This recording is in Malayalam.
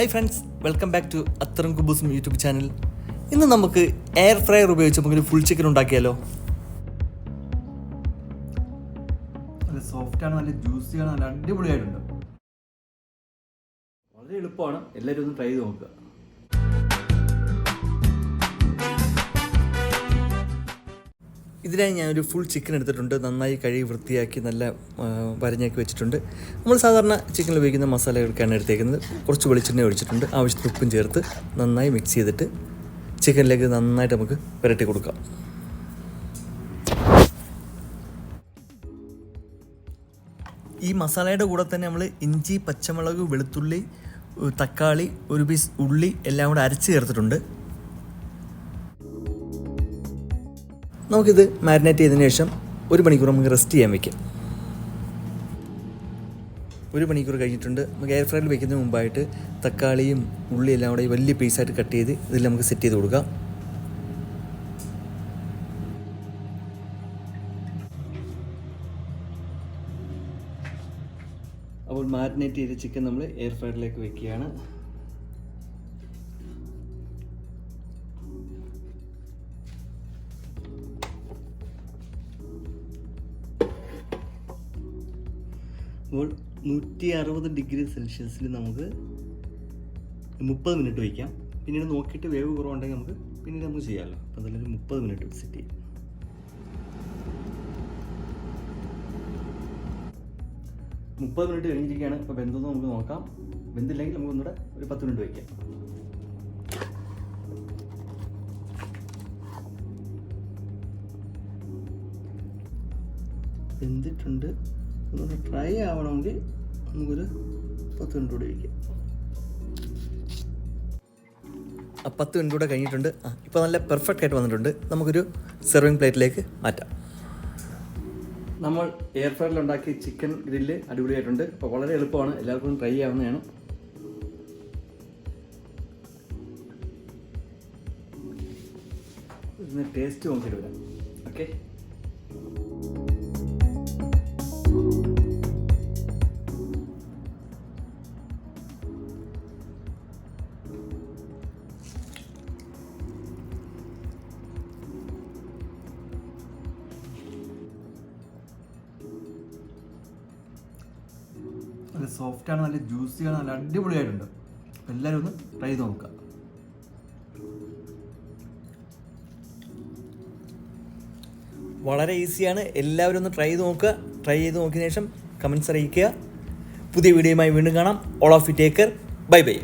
Hi friends, welcome back to അത്തരം കുബൂസും യൂട്യൂബ് ചാനൽ. ഇന്ന് നമുക്ക് എയർ ഫ്രയർ ഉപയോഗിച്ച് നമുക്കൊരു ഫുൾ ചിക്കൻ ഉണ്ടാക്കിയാലോ. നല്ല സോഫ്റ്റാണ്, നല്ല ജ്യൂസിയാണ്, നല്ല അടിപൊളിയായിട്ടുണ്ട്. വളരെ എളുപ്പമാണ്, എല്ലാവരും ഒന്ന് ട്രൈ ചെയ്ത് നോക്കുക. ഇതിനായി ഞാനൊരു ഫുൾ ചിക്കൻ എടുത്തിട്ടുണ്ട്. നന്നായി കഴുകി വൃത്തിയാക്കി നല്ല വരഞ്ഞാക്കി വെച്ചിട്ടുണ്ട്. നമ്മൾ സാധാരണ ചിക്കനിൽ ഉപയോഗിക്കുന്ന മസാലകൾക്കാണ് എടുത്തേക്കുന്നത്. കുറച്ച് വെളിച്ചെണ്ണ ഒഴിച്ചിട്ടുണ്ട്. ആവശ്യത്തിന് ഉപ്പും ചേർത്ത് നന്നായി മിക്സ് ചെയ്തിട്ട് ചിക്കനിലേക്ക് നന്നായിട്ട് നമുക്ക് പുരട്ടി കൊടുക്കാം. ഈ മസാലയുടെ കൂടെ തന്നെ നമ്മൾ ഇഞ്ചി, പച്ചമുളക്, വെളുത്തുള്ളി, തക്കാളി, ഒരു പീസ് ഉള്ളി എല്ലാം കൂടെ അരച്ച് ചേർത്തിട്ടുണ്ട്. നമുക്കിത് മാരിനേറ്റ് ചെയ്തതിന് ശേഷം 1 മണിക്കൂർ നമുക്ക് റെസ്റ്റ് ചെയ്യാൻ വയ്ക്കാം. 1 മണിക്കൂർ കഴിഞ്ഞിട്ടുണ്ട്. നമുക്ക് എയർ ഫ്രയറിൽ വയ്ക്കുന്നതിന് മുമ്പായിട്ട് തക്കാളിയും ഉള്ളി എല്ലാം കൂടെ വലിയ പീസായിട്ട് കട്ട് ചെയ്ത് ഇതിൽ നമുക്ക് സെറ്റ് ചെയ്ത് കൊടുക്കാം. അപ്പോൾ മാരിനേറ്റ് ചെയ്ത ചിക്കൻ നമ്മൾ എയർ ഫ്രയറിലേക്ക് വയ്ക്കുകയാണ്. അപ്പോൾ 160 ഡിഗ്രി സെൽഷ്യസിൽ നമുക്ക് 30 മിനിറ്റ് വയ്ക്കാം. പിന്നീട് നോക്കിയിട്ട് വേവ് കുറവുണ്ടെങ്കിൽ പിന്നീട് നമുക്ക് ചെയ്യാമല്ലോ. അപ്പോൾ അതിലൊരു 30 മിനിറ്റ് സെറ്റ് ചെയ്യാം. 30 മിനിറ്റ് കഴിഞ്ഞിരിക്കുകയാണ്. ഇപ്പോൾ വെന്തെന്ന് നമുക്ക് നോക്കാം. വെന്തില്ലെങ്കിൽ നമുക്ക് ഒന്നുകൂടെ ഒരു 10 മിനിറ്റ് വയ്ക്കാം. വെന്തിട്ടുണ്ട്. ഒന്ന് ട്രൈ ആവണമെങ്കിൽ നമുക്കൊരു 10 മിനിറ്റ് കൂടെ വയ്ക്കാം. 10 മിനിറ്റ് കൂടെ കഴിഞ്ഞിട്ടുണ്ട്. ഇപ്പോൾ നല്ല പെർഫെക്റ്റ് ആയിട്ട് വന്നിട്ടുണ്ട്. നമുക്കൊരു സെർവിങ് പ്ലേറ്റിലേക്ക് മാറ്റാം. നമ്മൾ എയർ ഫ്രയറിൽ ഉണ്ടാക്കിയ ചിക്കൻ ഗ്രില്ല് അടിപൊളിയായിട്ടുണ്ട്. അപ്പോൾ വളരെ എളുപ്പമാണ്, എല്ലാവർക്കും ട്രൈ ചെയ്യാവുന്നതാണ്. ഇതിന് ടേസ്റ്റ് നോക്കിയിട്ട് വരാം. ഓക്കെ, നല്ല സോഫ്റ്റാണ്, നല്ല ജ്യൂസിയാണ്, നല്ല അടിപൊളിയായിട്ടുണ്ട്. എല്ലാവരും ഒന്ന് ട്രൈ ചെയ്ത് നോക്കുക. വളരെ ഈസിയാണ്, എല്ലാവരും ഒന്ന് ട്രൈ ചെയ്ത് നോക്കുക. ട്രൈ ചെയ്ത് നോക്കിയതിനു ശേഷം കമൻറ്റ്സ് അറിയിക്കുക. പുതിയ വീഡിയോയുമായി വീണ്ടും കാണാം. All of you take care. Bye bye.